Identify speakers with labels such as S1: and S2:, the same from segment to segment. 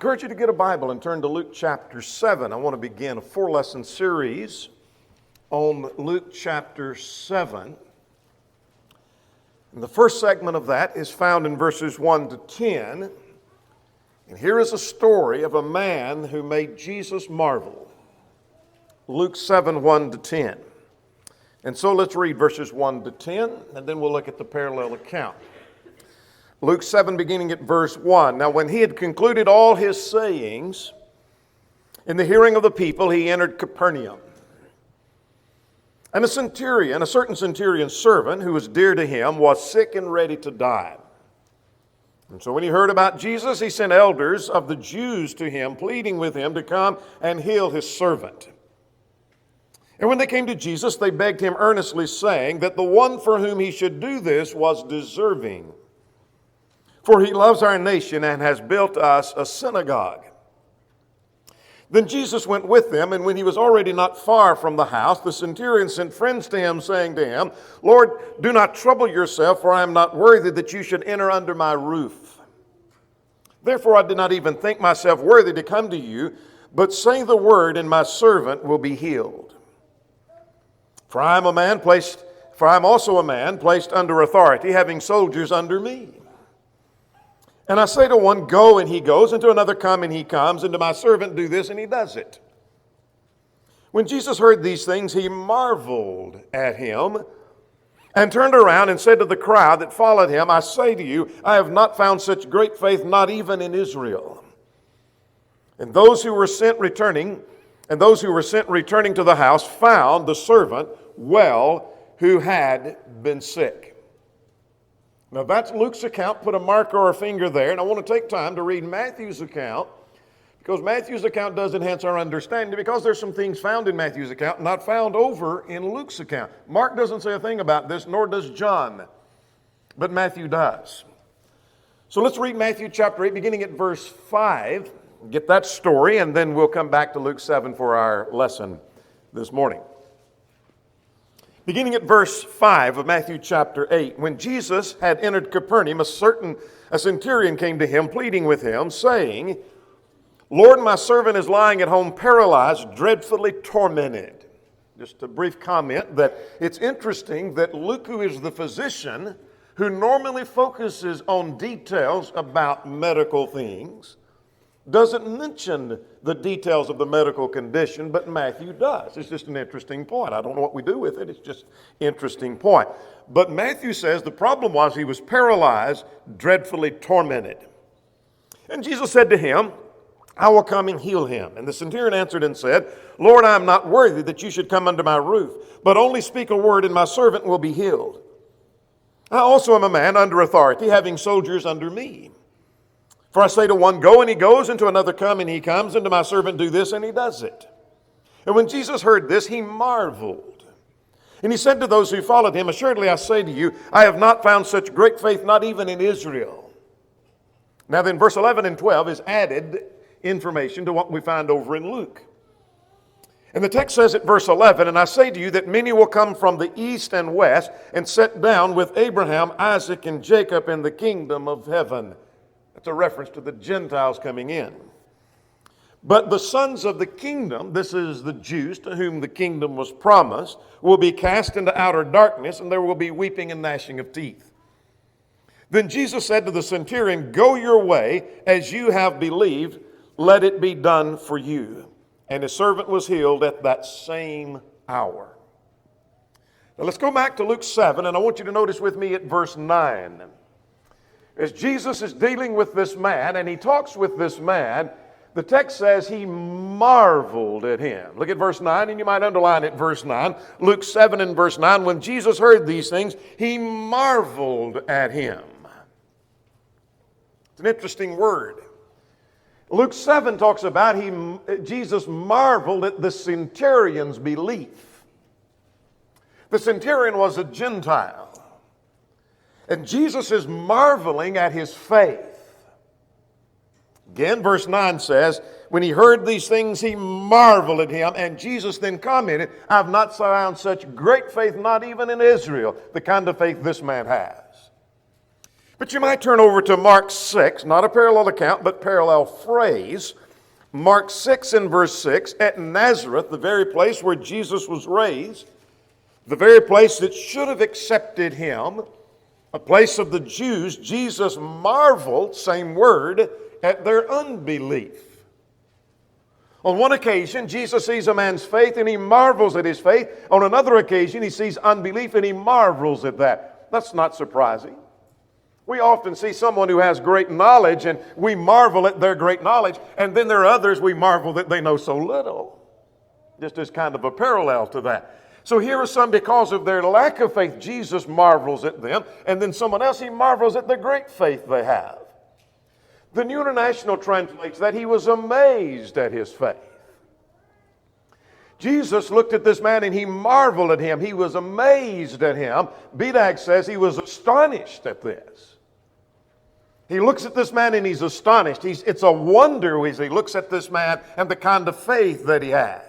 S1: encourage you to get a Bible and turn to Luke chapter 7. I want to begin a 4-lesson series on Luke chapter 7. And the first segment of that is found in verses 1 to 10. And here is a story of a man who made Jesus marvel. Luke 7, 1 to 10. And so let's read verses 1 to 10, and then we'll look at the parallel account. Luke 7, beginning at verse 1. Now when he had concluded all his sayings, in the hearing of the people, he entered Capernaum. And a certain centurion's servant, who was dear to him, was sick and ready to die. And so when he heard about Jesus, he sent elders of the Jews to him, pleading with him to come and heal his servant. And when they came to Jesus, they begged him earnestly, saying that the one for whom he should do this was deserving. For he loves our nation and has built us a synagogue. Then Jesus went with them, and when he was already not far from the house, the centurion sent friends to him, saying to him, Lord, do not trouble yourself, for I am not worthy that you should enter under my roof. Therefore I did not even think myself worthy to come to you, but say the word, and my servant will be healed. For I am also a man placed under authority, having soldiers under me. And I say to one, go, and he goes, and to another, come, and he comes, and to my servant, do this, and he does it. When Jesus heard these things, he marveled at him, and turned around and said to the crowd that followed him, I say to you, I have not found such great faith, not even in Israel. And those who were sent returning to the house found the servant well who had been sick. Now that's Luke's account. Put a marker or a finger there. And I want to take time to read Matthew's account, because Matthew's account does enhance our understanding, because there's some things found in Matthew's account not found over in Luke's account. Mark doesn't say a thing about this, nor does John, but Matthew does. So let's read Matthew chapter 8, beginning at verse 5. Get that story, and then we'll come back to Luke 7 for our lesson this morning. Beginning at verse 5 of Matthew chapter 8, when Jesus had entered Capernaum, a centurion came to him, pleading with him, saying, Lord, my servant is lying at home paralyzed, dreadfully tormented. Just a brief comment that it's interesting that Luke, who is the physician, who normally focuses on details about medical things, doesn't mention the details of the medical condition, but Matthew does. It's just an interesting point. I don't know what we do with it. It's just an interesting point. But Matthew says the problem was he was paralyzed, dreadfully tormented. And Jesus said to him, I will come and heal him. And the centurion answered and said, Lord, I am not worthy that you should come under my roof, but only speak a word and my servant will be healed. I also am a man under authority, having soldiers under me. For I say to one, go, and he goes, and to another, come, and he comes, and to my servant, do this, and he does it. And when Jesus heard this, he marveled. And he said to those who followed him, assuredly I say to you, I have not found such great faith, not even in Israel. Now then, verse 11 and 12 is added information to what we find over in Luke. And the text says at verse 11, and I say to you that many will come from the east and west and sit down with Abraham, Isaac, and Jacob in the kingdom of heaven. That's a reference to the Gentiles coming in. But the sons of the kingdom, this is the Jews to whom the kingdom was promised, will be cast into outer darkness, and there will be weeping and gnashing of teeth. Then Jesus said to the centurion, go your way, as you have believed, let it be done for you. And his servant was healed at that same hour. Now let's go back to Luke 7, and I want you to notice with me at verse 9. As Jesus is dealing with this man, and he talks with this man, the text says he marveled at him. Look at verse 9, and you might underline it, verse 9. Luke 7 and verse 9, when Jesus heard these things, he marveled at him. It's an interesting word. Luke 7 talks about Jesus marveled at the centurion's belief. The centurion was a Gentile. And Jesus is marveling at his faith. Again, verse 9 says, when he heard these things, he marveled at him. And Jesus then commented, I've not found such great faith, not even in Israel, the kind of faith this man has. But you might turn over to Mark 6, not a parallel account, but parallel phrase. Mark 6 and verse 6, at Nazareth, the very place where Jesus was raised, the very place that should have accepted him, a place of the Jews, Jesus marveled, same word, at their unbelief. On one occasion, Jesus sees a man's faith and he marvels at his faith. On another occasion, he sees unbelief and he marvels at that. That's not surprising. We often see someone who has great knowledge and we marvel at their great knowledge, and then there are others we marvel that they know so little. Just as kind of a parallel to that. So here are some, because of their lack of faith, Jesus marvels at them, and then someone else, he marvels at the great faith they have. The New International translates that he was amazed at his faith. Jesus looked at this man and he marveled at him. He was amazed at him. Bedag says he was astonished at this. He looks at this man and he's astonished. It's a wonder as he looks at this man and the kind of faith that he had.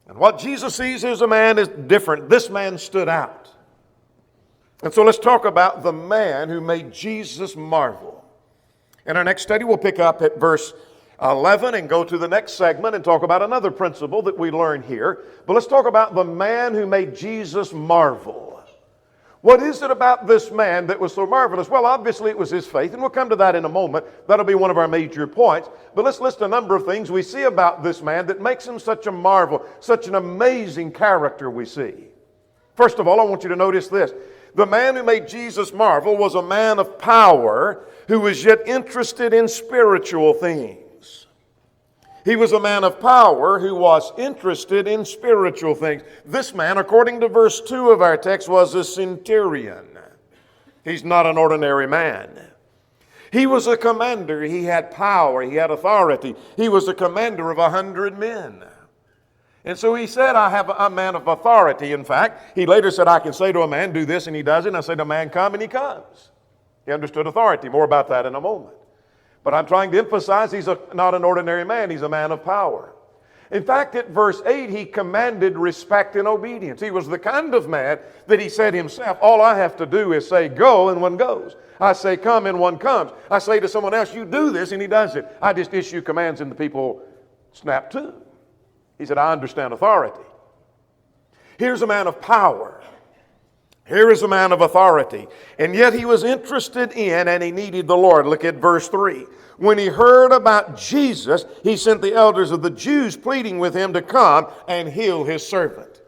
S1: And what Jesus sees as a man is different. This man stood out. And so let's talk about the man who made Jesus marvel. In our next study, we'll pick up at verse 11 and go to the next segment and talk about another principle that we learn here. But let's talk about the man who made Jesus marvel. What is it about this man that was so marvelous? Well, obviously it was his faith, and we'll come to that in a moment. That'll be one of our major points. But let's list a number of things we see about this man that makes him such a marvel, such an amazing character we see. First of all, I want you to notice this. The man who made Jesus marvel was a man of power who was yet interested in spiritual things. He was a man of power who was interested in spiritual things. This man, according to verse 2 of our text, was a centurion. He's not an ordinary man. He was a commander. He had power. He had authority. He was a commander of 100 men. And so he said, I have a man of authority. In fact, he later said, I can say to a man, do this, and he does it. And I say to a man, come, and he comes. He understood authority. More about that in a moment. But I'm trying to emphasize he's not an ordinary man. He's a man of power. In fact, at verse 8, he commanded respect and obedience. He was the kind of man that he said himself, all I have to do is say go, and one goes. I say come, and one comes. I say to someone else, you do this, and he does it. I just issue commands, and the people snap to. He said, I understand authority. Here's a man of power. Here is a man of authority. And yet he was interested in and he needed the Lord. Look at verse 3. When he heard about Jesus, he sent the elders of the Jews pleading with him to come and heal his servant.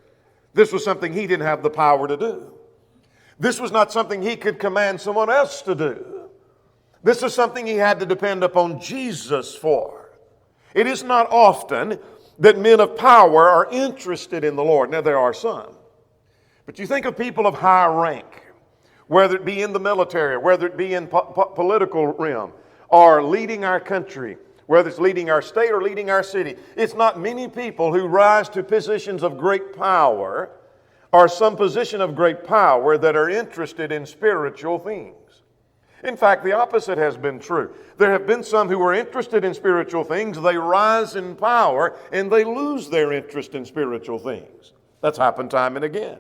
S1: This was something he didn't have the power to do. This was not something he could command someone else to do. This is something he had to depend upon Jesus for. It is not often that men of power are interested in the Lord. Now, there are some. But you think of people of high rank, whether it be in the military, whether it be in political realm, or leading our country, whether it's leading our state or leading our city. It's not many people who rise to positions of great power or some position of great power that are interested in spiritual things. In fact, the opposite has been true. There have been some who are interested in spiritual things, they rise in power, and they lose their interest in spiritual things. That's happened time and again.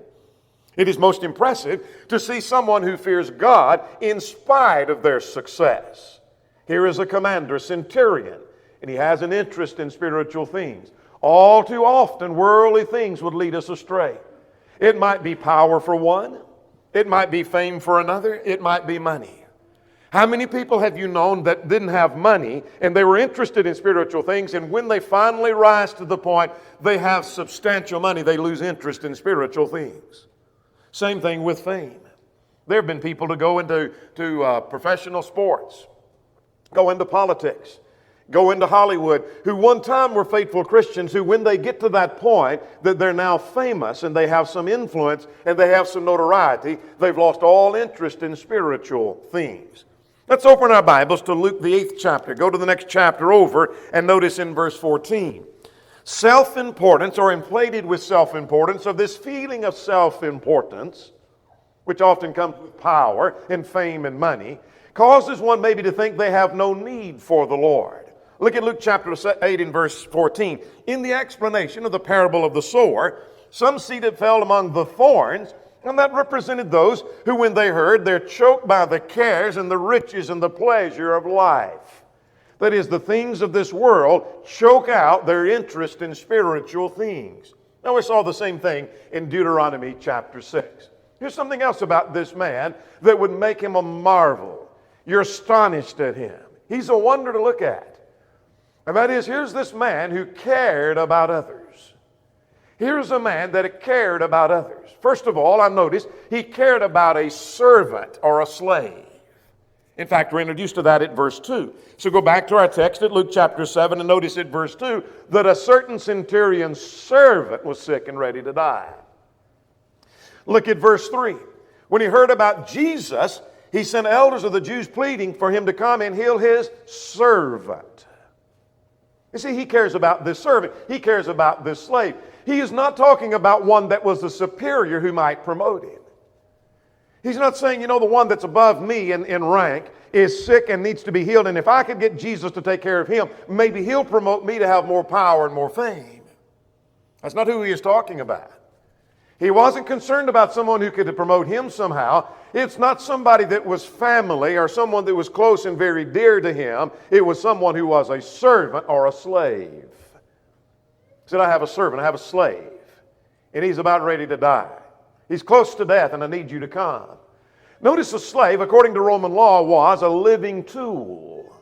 S1: It is most impressive to see someone who fears God in spite of their success. Here is a commander, a centurion, and he has an interest in spiritual things. All too often, worldly things would lead us astray. It might be power for one. It might be fame for another. It might be money. How many people have you known that didn't have money and they were interested in spiritual things, and when they finally rise to the point they have substantial money, they lose interest in spiritual things? Same thing with fame. There have been people to go into professional sports, go into politics, go into Hollywood, who one time were faithful Christians, who when they get to that point that they're now famous and they have some influence and they have some notoriety, they've lost all interest in spiritual things. Let's open our Bibles to Luke the 8th chapter. Go to the next chapter over and notice in verse 14. Self-importance, or inflated with self-importance, or this feeling of self-importance, which often comes with power and fame and money, causes one maybe to think they have no need for the Lord. Look at Luke chapter 8 and verse 14. In the explanation of the parable of the sower, some seed that fell among the thorns And that represented those who, when they heard, they're choked by the cares and the riches and the pleasure of life. That is, the things of this world choke out their interest in spiritual things. Now, we saw the same thing in Deuteronomy chapter 6. Here's something else about this man that would make him a marvel. You're astonished at him. He's a wonder to look at. And that is, here's this man who cared about others. Here's a man that cared about others. First of all, I noticed he cared about a servant or a slave. In fact, we're introduced to that at verse 2. So go back to our text at Luke chapter 7 and notice at verse 2 that a certain centurion's servant was sick and ready to die. Look at verse 3. When he heard about Jesus, he sent elders of the Jews pleading for him to come and heal his servant. You see, he cares about this servant. He cares about this slave. He is not talking about one that was the superior who might promote him. He's not saying, the one that's above me in rank is sick and needs to be healed, and if I could get Jesus to take care of him, maybe he'll promote me to have more power and more fame. That's not who he is talking about. He wasn't concerned about someone who could promote him somehow. It's not somebody that was family or someone that was close and very dear to him. It was someone who was a servant or a slave. He said, I have a servant, I have a slave, and he's about ready to die. He's close to death, and I need you to come. Notice a slave, according to Roman law, was a living tool.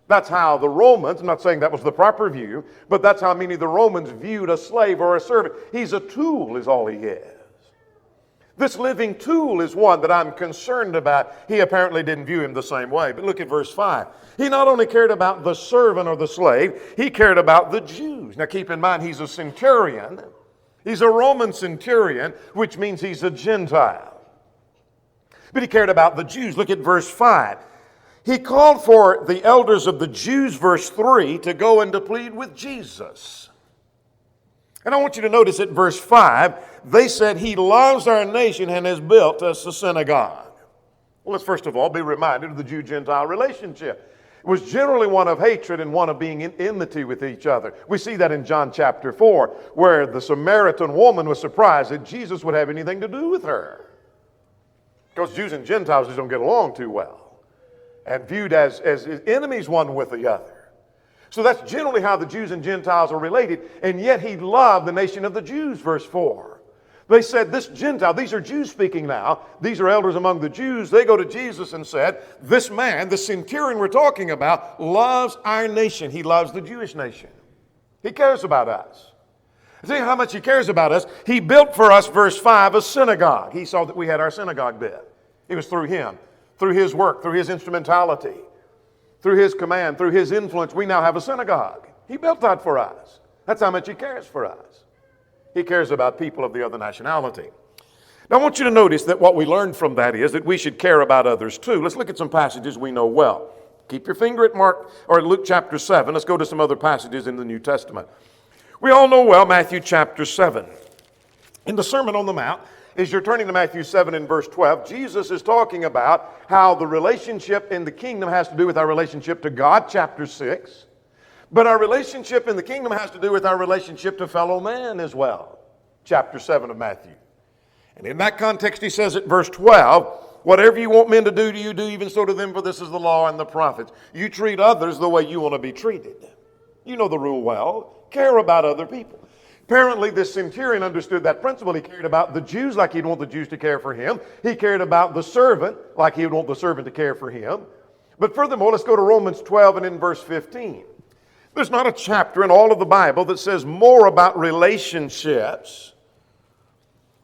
S1: That's how the Romans, I'm not saying that was the proper view, but that's how many of the Romans viewed a slave or a servant. He's a tool is all he is. This living tool is one that I'm concerned about. He apparently didn't view him the same way. But look at verse 5. He not only cared about the servant or the slave, he cared about the Jews. Now keep in mind, he's a centurion. He's a Roman centurion, which means he's a Gentile. But he cared about the Jews. Look at verse 5. He called for the elders of the Jews, verse 3, to go and to plead with Jesus. And I want you to notice at verse 5, they said he loves our nation and has built us a synagogue. Well, let's first of all be reminded of the Jew-Gentile relationship. It was generally one of hatred and one of being in enmity with each other. We see that in John chapter 4, where the Samaritan woman was surprised that Jesus would have anything to do with her. Because Jews and Gentiles just don't get along too well, and viewed as enemies one with the other. So that's generally how the Jews and Gentiles are related, and yet he loved the nation of the Jews, verse 4. They said, this Gentile, these are Jews speaking now, these are elders among the Jews. They go to Jesus and said, this man, the centurion we're talking about, loves our nation. He loves the Jewish nation. He cares about us. See how much he cares about us. He built for us, verse 5, a synagogue. He saw that we had our synagogue built. It was through him, through his work, through his instrumentality, through his command, through his influence. We now have a synagogue. He built that for us. That's how much he cares for us. He cares about people of the other nationality. Now I want you to notice that what we learned from that is that we should care about others too. Let's look at some passages we know well. Keep your finger at Mark or Luke chapter 7. Let's go to some other passages in the New Testament. We all know well Matthew chapter 7. In the Sermon on the Mount, as you're turning to Matthew 7 and verse 12, Jesus is talking about how the relationship in the kingdom has to do with our relationship to God, chapter 6. But our relationship in the kingdom has to do with our relationship to fellow man as well, chapter 7 of Matthew. And in that context, he says at verse 12, whatever you want men to do to you, do even so to them, for this is the law and the prophets. You treat others the way you want to be treated. You know the rule well. Care about other people. Apparently, this centurion understood that principle. He cared about the Jews like he'd want the Jews to care for him. He cared about the servant like he would want the servant to care for him. But furthermore, let's go to Romans 12 and in verse 15. There's not a chapter in all of the Bible that says more about relationships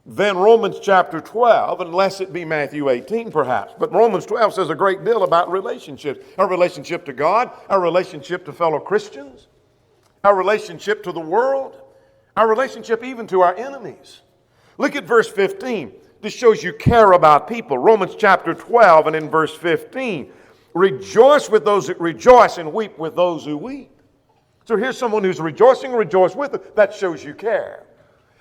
S1: than Romans chapter 12, unless it be Matthew 18 perhaps. But Romans 12 says a great deal about relationships. Our relationship to God, our relationship to fellow Christians, our relationship to the world, our relationship even to our enemies. Look at verse 15. This shows you care about people. Romans chapter 12 and in verse 15. Rejoice with those that rejoice and weep with those who weep. So here's someone who's rejoicing, rejoice with them. That shows you care.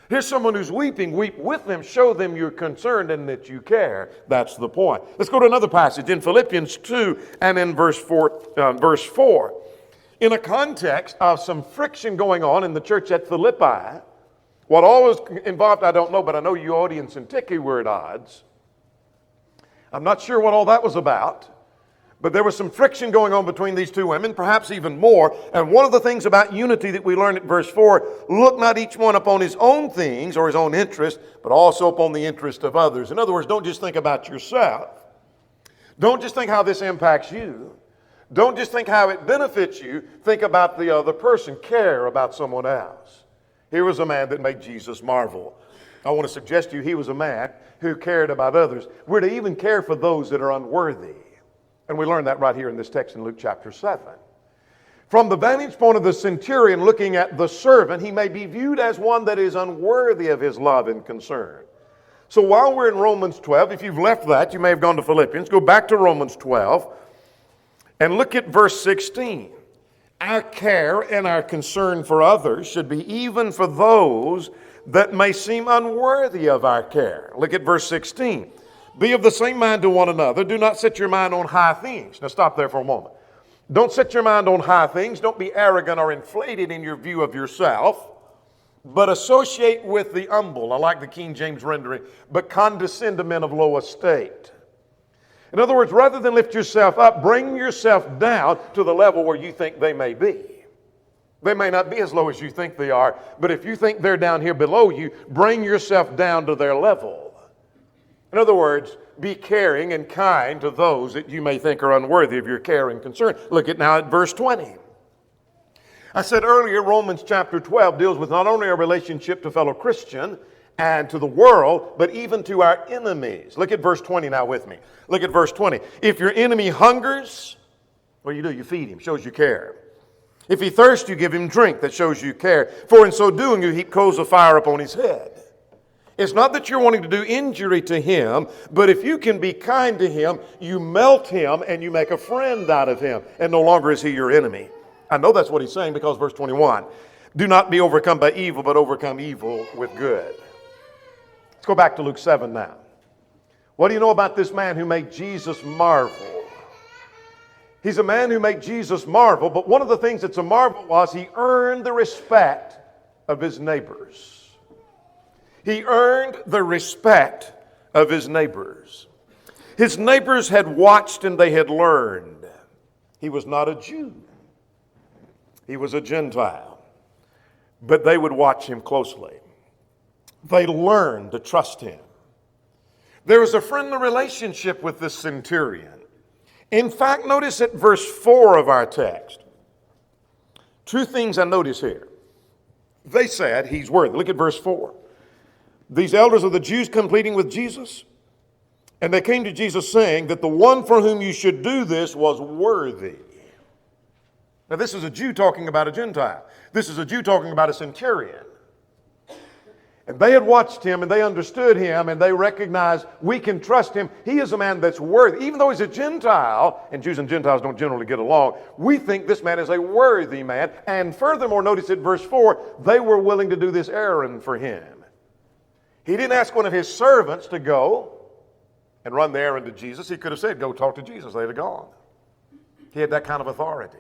S1: Here's someone who's weeping, weep with them. Show them you're concerned and that you care. That's the point. Let's go to another passage in Philippians 2 and in verse 4. In a context of some friction going on in the church at Philippi, What all was involved, I don't know, but I know you audience in Ticky were at odds. I'm not sure what all that was about, but there was some friction going on between these two women, perhaps even more. And one of the things about unity that we learn at verse 4, look not each one upon his own things or his own interest, but also upon the interest of others. In other words, don't just think about yourself. Don't just think how this impacts you. Don't just think how it benefits you. Think about the other person. Care about someone else. Here was a man that made Jesus marvel. I want to suggest to you he was a man who cared about others. We're to even care for those that are unworthy. And we learn that right here in this text in Luke chapter 7. From the vantage point of the centurion looking at the servant, he may be viewed as one that is unworthy of his love and concern. So while we're in Romans 12, if you've left that, you may have gone to Philippians, go back to Romans 12 and look at verse 16. Our care and our concern for others should be even for those that may seem unworthy of our care. Look at verse 16. Be of the same mind to one another. Do not set your mind on high things. Now stop there for a moment. Don't set your mind on high things. Don't be arrogant or inflated in your view of yourself, but associate with the humble. I like the King James rendering, but condescend to men of low estate. In other words, rather than lift yourself up, bring yourself down to the level where you think they may be. They may not be as low as you think they are, but if you think they're down here below you, bring yourself down to their level. In other words, be caring and kind to those that you may think are unworthy of your care and concern. Look at now at verse 20. I said earlier, Romans chapter 12 deals with not only our relationship to fellow Christian and to the world, but even to our enemies. Look at verse 20 now with me. Look at verse 20. If your enemy hungers, what do? You feed him, shows you care. If he thirsts, you give him drink, that shows you care. For in so doing, you heap coals of fire upon his head. It's not that you're wanting to do injury to him, but if you can be kind to him, you melt him and you make a friend out of him, and no longer is he your enemy. I know that's what he's saying because verse 21, do not be overcome by evil, but overcome evil with good. Let's go back to Luke 7 now. What do you know about this man who made Jesus marvel? He's a man who made Jesus marvel, but one of the things that's a marvel was he earned the respect of his neighbors. He earned the respect of his neighbors. His neighbors had watched and they had learned. He was not a Jew. He was a Gentile. But they would watch him closely. They learned to trust him. There was a friendly relationship with this centurion. In fact, notice at verse 4 of our text. Two things I notice here. They said he's worthy. Look at verse 4. These elders of the Jews come pleading with Jesus, and they came to Jesus saying that the one for whom you should do this was worthy. Now this is a Jew talking about a Gentile. This is a Jew talking about a centurion. And they had watched him and they understood him and they recognized we can trust him. He is a man that's worthy. Even though he's a Gentile, and Jews and Gentiles don't generally get along, we think this man is a worthy man. And furthermore, notice at verse 4, they were willing to do this errand for him. He didn't ask one of his servants to go and run the errand to Jesus. He could have said, go talk to Jesus. They'd have gone. He had that kind of authority.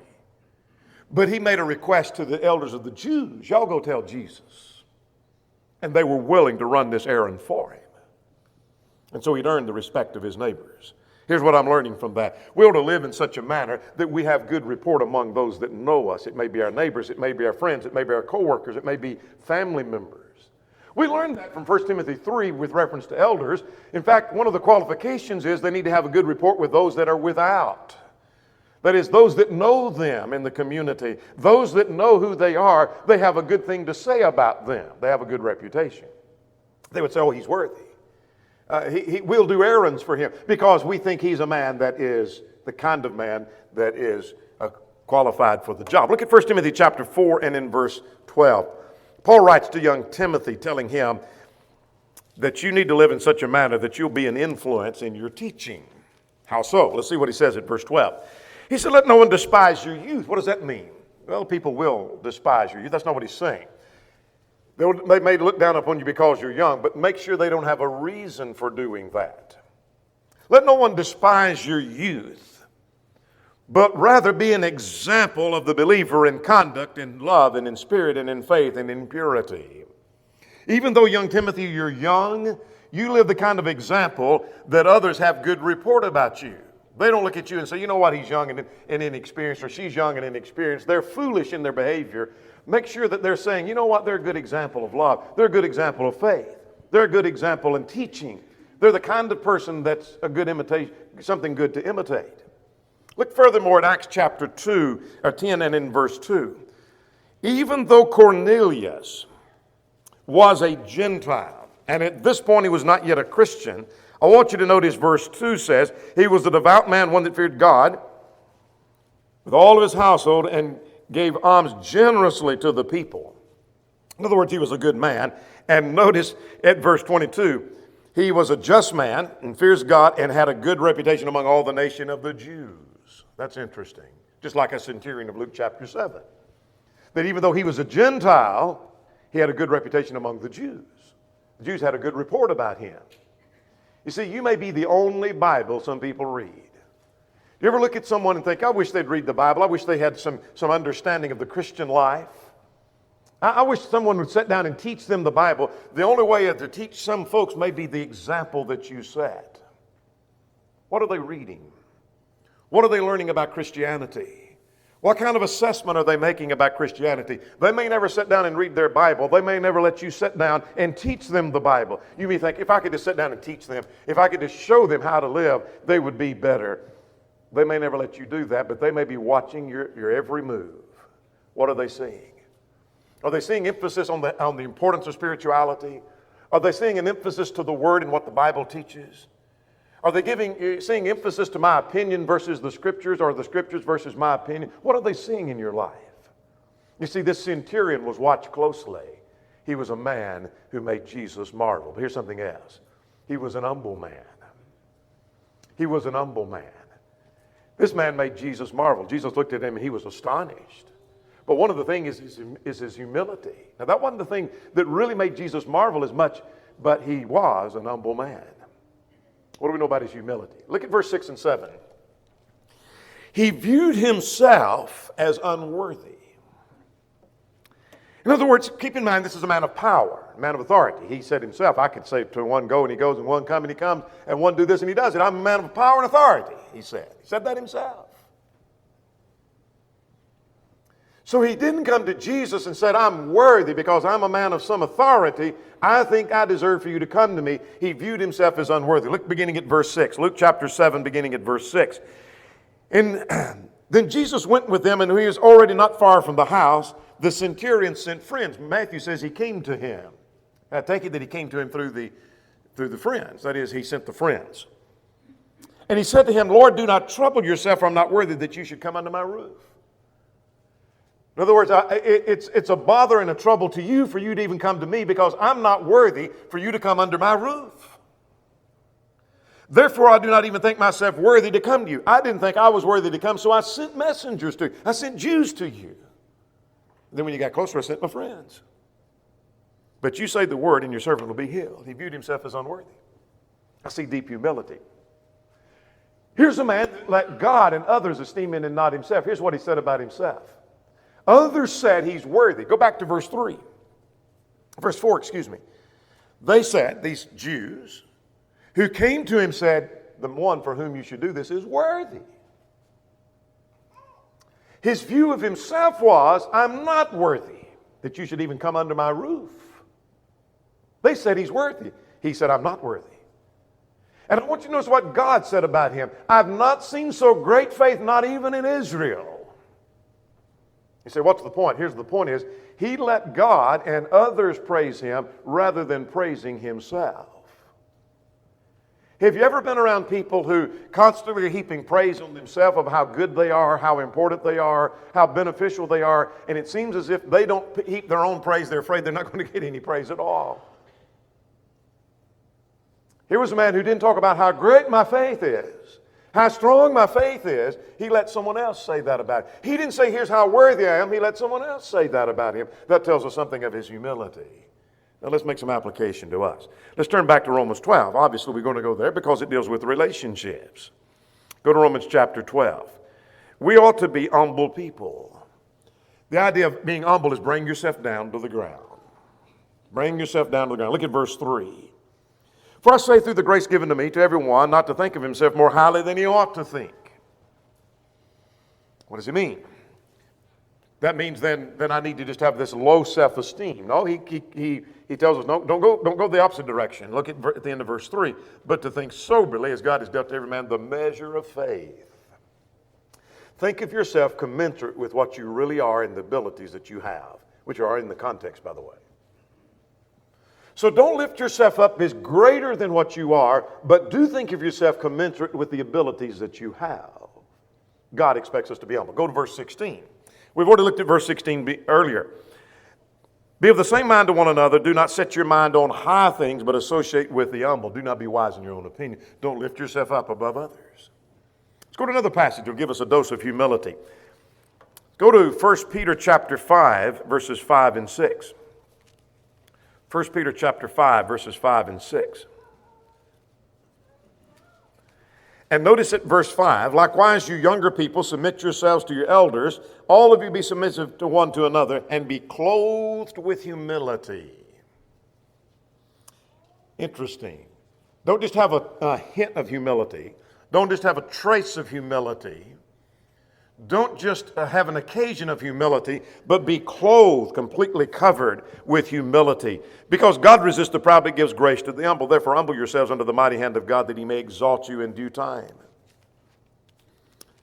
S1: But he made a request to the elders of the Jews. Y'all go tell Jesus. And they were willing to run this errand for him. And so he'd earned the respect of his neighbors. Here's what I'm learning from that. We ought to live in such a manner that we have good report among those that know us. It may be our neighbors. It may be our friends. It may be our coworkers. It may be family members. We learned that from 1 Timothy 3 with reference to elders. In fact, one of the qualifications is they need to have a good report with those that are without. That is, those that know them in the community, those that know who they are, they have a good thing to say about them. They have a good reputation. They would say, oh, he's worthy. We'll do errands for him because we think he's a man that is the kind of man that is qualified for the job. Look at 1 Timothy chapter 4 and in verse 12. Paul writes to young Timothy telling him that you need to live in such a manner that you'll be an influence in your teaching. How so? Let's see what he says at verse 12. He said, let no one despise your youth. What does that mean? Well, people will despise your youth. That's not what he's saying. They may look down upon you because you're young, but make sure they don't have a reason for doing that. Let no one despise your youth, but rather be an example of the believer in conduct, in love, and in spirit, and in faith, and in purity. Even though, young Timothy, you're young, you live the kind of example that others have good report about you. They don't look at you and say, you know what, he's young and inexperienced, or she's young and inexperienced. They're foolish in their behavior. Make sure that they're saying, you know what, they're a good example of love. They're a good example of faith. They're a good example in teaching. They're the kind of person that's a good imitation, something good to imitate. Look furthermore at Acts chapter 2, or 10 and in verse 2. Even though Cornelius was a Gentile, and at this point he was not yet a Christian, I want you to notice verse 2 says, he was a devout man, one that feared God, with all of his household, and gave alms generously to the people. In other words, he was a good man. And notice at verse 22, he was a just man and fears God and had a good reputation among all the nation of the Jews. That's interesting. Just like a centurion of Luke chapter 7. That even though he was a Gentile, he had a good reputation among the Jews. The Jews had a good report about him. You see, you may be the only Bible some people read. You ever look at someone and think, I wish they'd read the Bible. I wish they had some understanding of the Christian life. I wish someone would sit down and teach them the Bible. The only way to teach some folks may be the example that you set. What are they reading? What are they learning about Christianity? What kind of assessment are they making about Christianity? They may never sit down and read their Bible. They may never let you sit down and teach them the Bible. You may think, if I could just sit down and teach them, if I could just show them how to live, they would be better. They may never let you do that, but they may be watching your every move. What are they seeing? Are they seeing emphasis on the importance of spirituality? Are they seeing an emphasis to the Word and what the Bible teaches? Are they seeing emphasis to my opinion versus the Scriptures, or the Scriptures versus my opinion? What are they seeing in your life? You see, this centurion was watched closely. He was a man who made Jesus marvel. But here's something else. He was an humble man. He was an humble man. This man made Jesus marvel. Jesus looked at him and he was astonished. But one of the things is his humility. Now, that wasn't the thing that really made Jesus marvel as much, but he was an humble man. What do we know about his humility? Look at verse 6 and 7. He viewed himself as unworthy. In other words, keep in mind, this is a man of power, a man of authority. He said himself, I could say to one, go, and he goes, and one, come, and he comes, and one, do this, and he does it. I'm a man of power and authority, he said. He said that himself. So he didn't come to Jesus and said, I'm worthy because I'm a man of some authority. I think I deserve for you to come to me. He viewed himself as unworthy. Look beginning at verse 6. Luke chapter 7, beginning at verse 6. And then Jesus went with them, and he was already not far from the house. The centurion sent friends. Matthew says he came to him. I take it that he came to him through the friends. That is, he sent the friends. And he said to him, Lord, do not trouble yourself, for I'm not worthy that you should come under my roof. In other words, it's a bother and a trouble to you for you to even come to me, because I'm not worthy for you to come under my roof. Therefore, I do not even think myself worthy to come to you. I didn't think I was worthy to come, so I sent messengers to you. I sent Jews to you. And then when you got closer, I sent my friends. But you say the word, and your servant will be healed. He viewed himself as unworthy. I see deep humility. Here's a man that let God and others esteem him and not himself. Here's what he said about himself. Others said he's worthy. Go back to verse 3. Verse 4, excuse me. They said, these Jews who came to him said, the one for whom you should do this is worthy. His view of himself was, I'm not worthy that you should even come under my roof. They said he's worthy. He said, I'm not worthy. And I want you to notice what God said about him. I've not seen so great faith, not even in Israel. You say, what's the point? Here's the point is, he let God and others praise him rather than praising himself. Have you ever been around people who constantly are heaping praise on themselves of how good they are, how important they are, how beneficial they are, and it seems as if they don't heap their own praise, they're afraid they're not going to get any praise at all. Here was a man who didn't talk about how great my faith is, how strong my faith is. He let someone else say that about him. He didn't say, here's how worthy I am. He let someone else say that about him. That tells us something of his humility. Now let's make some application to us. Let's turn back to Romans 12. Obviously, we're going to go there because it deals with relationships. Go to Romans chapter 12. We ought to be humble people. The idea of being humble is bring yourself down to the ground. Bring yourself down to the ground. Look at verse 3. For I say through the grace given to me, to everyone, not to think of himself more highly than he ought to think. What does he mean? That means then I need to just have this low self-esteem. No, he tells us, no, don't go the opposite direction. Look at the end of verse 3. But to think soberly, as God has dealt to every man the measure of faith. Think of yourself commensurate with what you really are and the abilities that you have, which are in the context, by the way. So don't lift yourself up as greater than what you are, but do think of yourself commensurate with the abilities that you have. God expects us to be humble. Go to verse 16. We've already looked at verse 16 earlier. Be of the same mind to one another. Do not set your mind on high things, but associate with the humble. Do not be wise in your own opinion. Don't lift yourself up above others. Let's go to another passage that will give us a dose of humility. Go to 1 Peter chapter 5, verses 5 and 6. 1 Peter chapter 5, verses 5 and 6. And notice at verse 5, likewise you younger people, submit yourselves to your elders. All of you be submissive to one to another, and be clothed with humility. Interesting. Don't just have a hint of humility. Don't just have a trace of humility. Don't just have an occasion of humility, but be clothed, completely covered with humility. Because God resists the proud, but gives grace to the humble. Therefore, humble yourselves under the mighty hand of God, that he may exalt you in due time.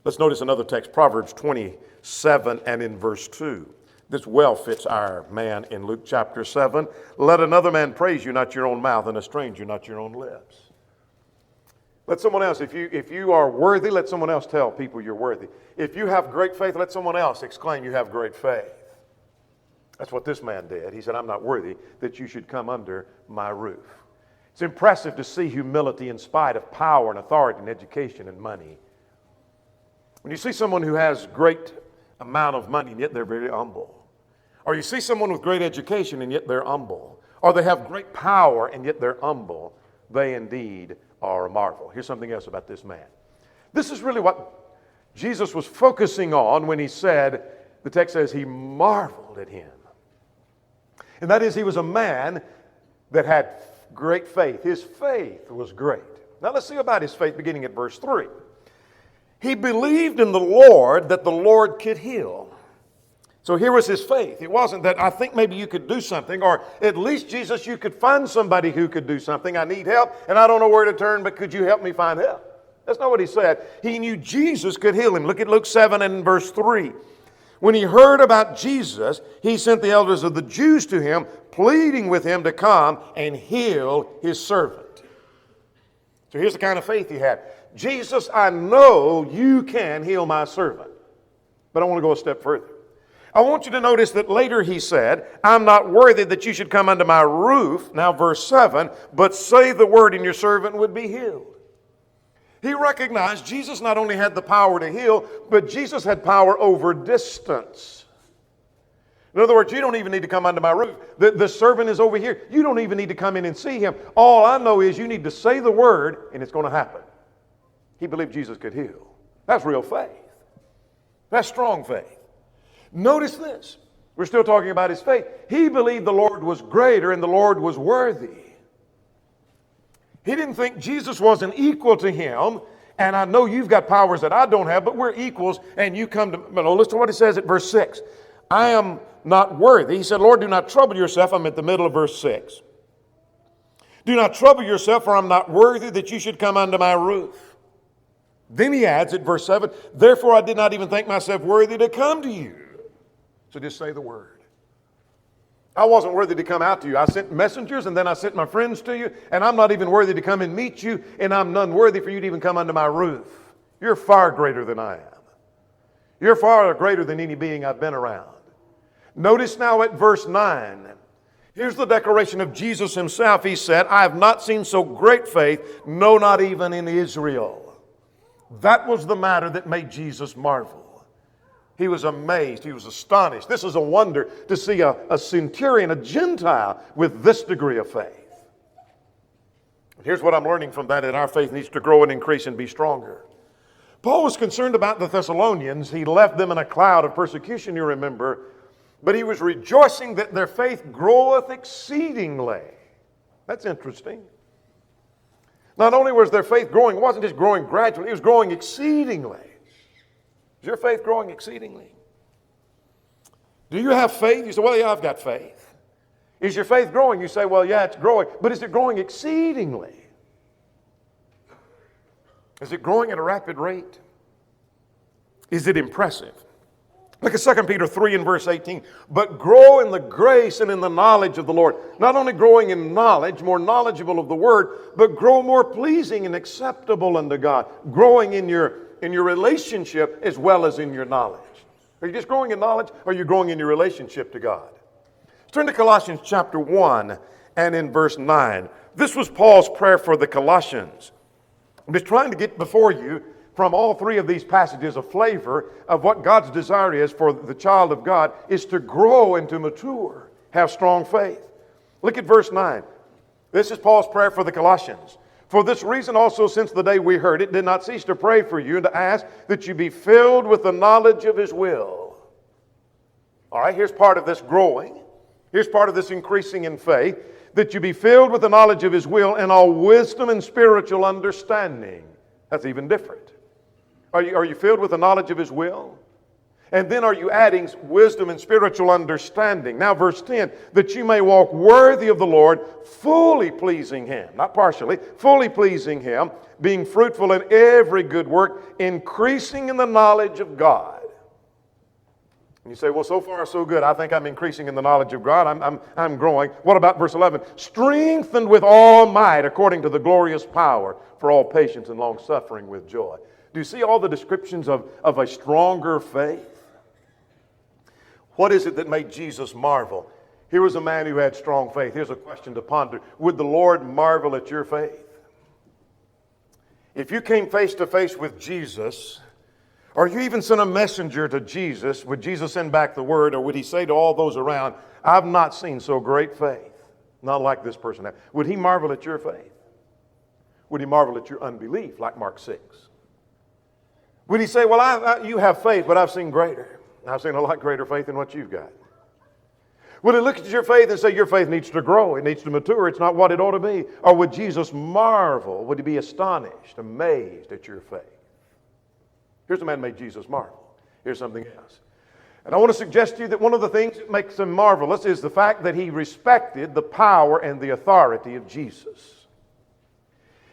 S1: Let's notice another text, Proverbs 27 and in verse 2. This well fits our man in Luke chapter 7. Let another man praise you, not your own mouth, and a stranger, not your own lips. Let someone else, if you are worthy, let someone else tell people you're worthy. If you have great faith, let someone else exclaim you have great faith. That's what this man did. He said, I'm not worthy that you should come under my roof. It's impressive to see humility in spite of power and authority and education and money. When you see someone who has great amount of money and yet they're very humble, or you see someone with great education and yet they're humble, or they have great power and yet they're humble, they indeed are a marvel. Here's something else about this man. This is really what Jesus was focusing on when he said, the text says he marveled at him. And that is, he was a man that had great faith. His faith was great. Now let's see about his faith beginning at verse 3. He believed in the Lord that the Lord could heal. So here was his faith. It wasn't that I think maybe you could do something, or at least, Jesus, you could find somebody who could do something. I need help, and I don't know where to turn, but could you help me find help? That's not what he said. He knew Jesus could heal him. Look at Luke 7 and verse 3. When he heard about Jesus, he sent the elders of the Jews to him, pleading with him to come and heal his servant. So here's the kind of faith he had. Jesus, I know you can heal my servant, but I want to go a step further. I want you to notice that later he said, I'm not worthy that you should come under my roof. Now verse 7, but say the word and your servant would be healed. He recognized Jesus not only had the power to heal, but Jesus had power over distance. In other words, you don't even need to come under my roof. The servant is over here. You don't even need to come in and see him. All I know is you need to say the word and it's going to happen. He believed Jesus could heal. That's real faith. That's strong faith. Notice this. We're still talking about his faith. He believed the Lord was greater and the Lord was worthy. He didn't think Jesus wasn't equal to him. And I know you've got powers that I don't have, but we're equals. And you come to, but listen to what it says at verse 6. I am not worthy. He said, Lord, do not trouble yourself. I'm at the middle of verse 6. Do not trouble yourself, for I'm not worthy that you should come under my roof. Then he adds at verse 7, therefore I did not even think myself worthy to come to you. So just say the word. I wasn't worthy to come out to you. I sent messengers and then I sent my friends to you, and I'm not even worthy to come and meet you, and I'm none worthy for you to even come under my roof. You're far greater than I am. You're far greater than any being I've been around. Notice now at verse 9. Here's the declaration of Jesus himself. He said, I have not seen so great faith, no, not even in Israel. That was the matter that made Jesus marvel. He was amazed. He was astonished. This is a wonder to see a centurion, a Gentile, with this degree of faith. Here's what I'm learning from that our faith needs to grow and increase and be stronger. Paul was concerned about the Thessalonians. He left them in a cloud of persecution, you remember. But he was rejoicing that their faith groweth exceedingly. That's interesting. Not only was their faith growing, it wasn't just growing gradually, it was growing exceedingly. Is your faith growing exceedingly? Do you have faith? You say, well, yeah, I've got faith. Is your faith growing? You say, well, yeah, it's growing. But is it growing exceedingly? Is it growing at a rapid rate? Is it impressive? Look at 2 Peter 3 and verse 18. But grow in the grace and in the knowledge of the Lord. Not only growing in knowledge, more knowledgeable of the Word, but grow more pleasing and acceptable unto God. Growing in your relationship as well as in your knowledge. Are you just growing in knowledge, or are you growing in your relationship to God? Let's turn to Colossians chapter 1 and in verse 9. This was Paul's prayer for the Colossians. I'm just trying to get before you from all three of these passages a flavor of what God's desire is for the child of God is to grow and to mature, have strong faith. Look at verse 9. This is Paul's prayer for the Colossians. For this reason also, since the day we heard it, did not cease to pray for you and to ask that you be filled with the knowledge of His will. All right, here's part of this growing. Here's part of this increasing in faith. That you be filled with the knowledge of His will and all wisdom and spiritual understanding. That's even different. Are you filled with the knowledge of His will? And then are you adding wisdom and spiritual understanding? Now verse 10, that you may walk worthy of the Lord, fully pleasing Him, not partially, fully pleasing Him, being fruitful in every good work, increasing in the knowledge of God. And you say, well, so far so good. I think I'm increasing in the knowledge of God. I'm growing. What about verse 11? Strengthened with all might according to the glorious power for all patience and long suffering with joy. Do you see all the descriptions of a stronger faith? What is it that made Jesus marvel? Here was a man who had strong faith. Here's a question to ponder. Would the Lord marvel at your faith? If you came face to face with Jesus, or you even sent a messenger to Jesus, would Jesus send back the word, or would He say to all those around, I've not seen so great faith, not like this person had? Would He marvel at your faith? Would He marvel at your unbelief, like Mark 6? Would He say, well, you have faith, but I've seen greater. I've seen a lot greater faith than what you've got. Would He look at your faith and say, your faith needs to grow, it needs to mature, it's not what it ought to be? Or would Jesus marvel? Would He be astonished, amazed at your faith? Here's a man who made Jesus marvel. Here's something else. And I want to suggest to you that one of the things that makes Him marvelous is the fact that He respected the power and the authority of Jesus.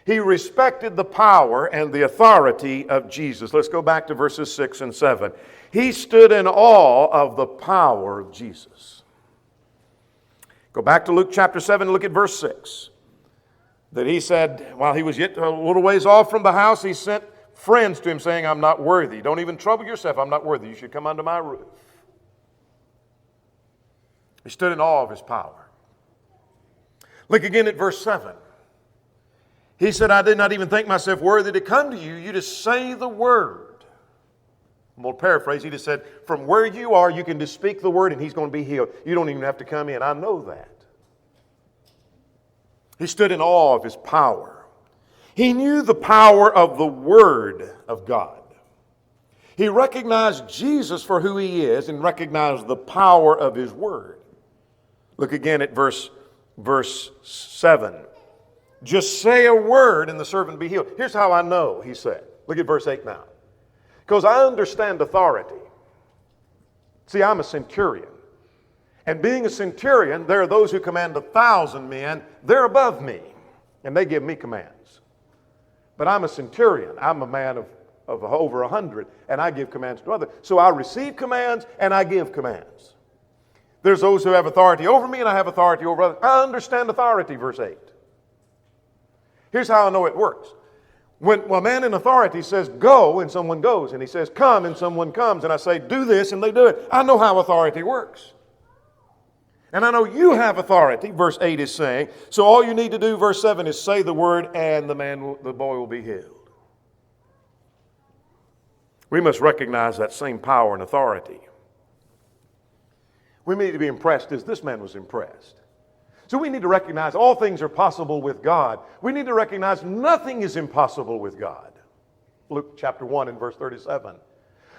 S1: He respected the power and the authority of Jesus. Let's go back to verses 6 and 7. He stood in awe of the power of Jesus. Go back to Luke chapter 7 and look at verse 6. That He said, while He was yet a little ways off from the house, He sent friends to Him saying, I'm not worthy. Don't even trouble yourself. I'm not worthy. You should come under my roof. He stood in awe of His power. Look again at verse 7. He said, I did not even think myself worthy to come to you. You just say the word. I'm going to paraphrase. He just said, from where you are, you can just speak the word and He's going to be healed. You don't even have to come in. I know that. He stood in awe of His power. He knew the power of the Word of God. He recognized Jesus for who He is and recognized the power of His Word. Look again at verse 7. Just say a word and the servant be healed. Here's how I know, he said. Look at verse 8 now. Because I understand authority. See, I'm a centurion. And being a centurion, there are those who command 1,000 men. They're above me. And they give me commands. But I'm a centurion. I'm a man of over 100. And I give commands to others. So I receive commands and I give commands. There's those who have authority over me and I have authority over others. I understand authority, verse 8. Here's how I know it works. When a man in authority says go and someone goes, and he says come and someone comes, and I say do this and they do it, I know how authority works. And I know you have authority, verse 8 is saying, so all you need to do, verse 7, is say the word and the boy will be healed. We must recognize that same power and authority. We need to be impressed as this man was impressed. So we need to recognize all things are possible with God. We need to recognize nothing is impossible with God. Luke chapter 1 and verse 37.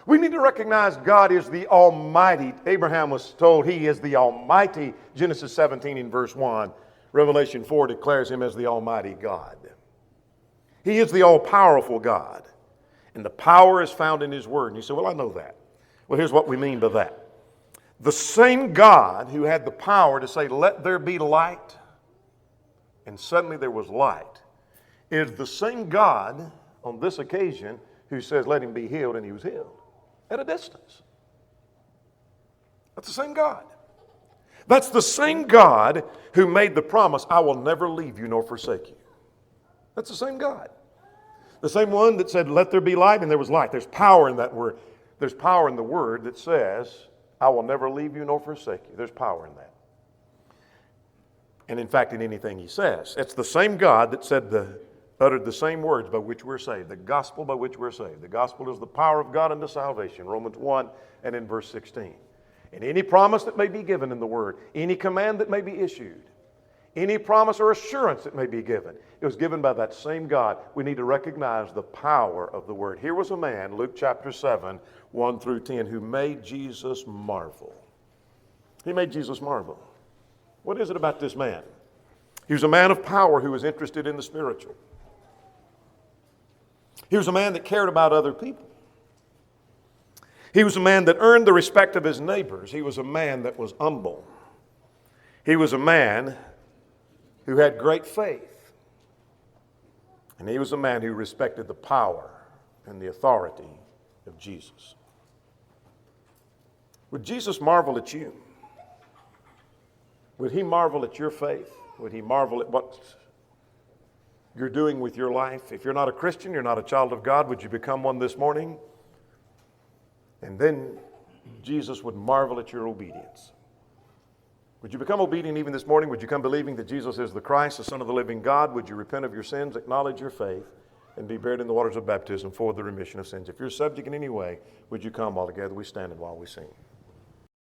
S1: We need to recognize God is the Almighty. Abraham was told He is the Almighty. Genesis 17 in verse 1. Revelation 4 declares Him as the Almighty God. He is the all-powerful God. And the power is found in His Word. And you say, well, I know that. Well, here's what we mean by that. The same God who had the power to say, let there be light, and suddenly there was light, is the same God on this occasion who says, let him be healed, and he was healed at a distance. That's the same God. That's the same God who made the promise, I will never leave you nor forsake you. That's the same God. The same one that said, let there be light, and there was light. There's power in that word. There's power in the word that says, I will never leave you nor forsake you. There's power in that. And in fact, in anything He says. It's the same God that uttered the same words by which we're saved. The gospel by which we're saved. The gospel is the power of God unto salvation. Romans 1 and in verse 16. And any promise that may be given in the Word, any command that may be issued, any promise or assurance that may be given, it was given by that same God. We need to recognize the power of the Word. Here was a man, Luke chapter 7, 1 through 10, who made Jesus marvel. He made Jesus marvel. What is it about this man? He was a man of power who was interested in the spiritual. He was a man that cared about other people. He was a man that earned the respect of his neighbors. He was a man that was humble. He was a man who had great faith. And he was a man who respected the power and the authority of Jesus. Would Jesus marvel at you? Would He marvel at your faith? Would He marvel at what you're doing with your life? If you're not a Christian, you're not a child of God, would you become one this morning? And then Jesus would marvel at your obedience. Would you become obedient even this morning? Would you come believing that Jesus is the Christ, the Son of the living God? Would you repent of your sins, acknowledge your faith, and be buried in the waters of baptism for the remission of sins? If you're subject in any way, would you come all together? We stand and while we sing.